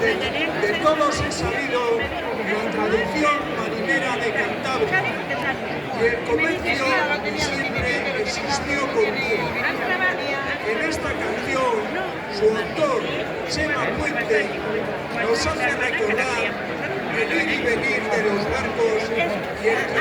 De todos he sabido la tradición marinera de Cantabria y el comercio siempre existió contigo. En esta canción, su autor, Chema Puente, nos hace recordar el ir y venir de los barcos y el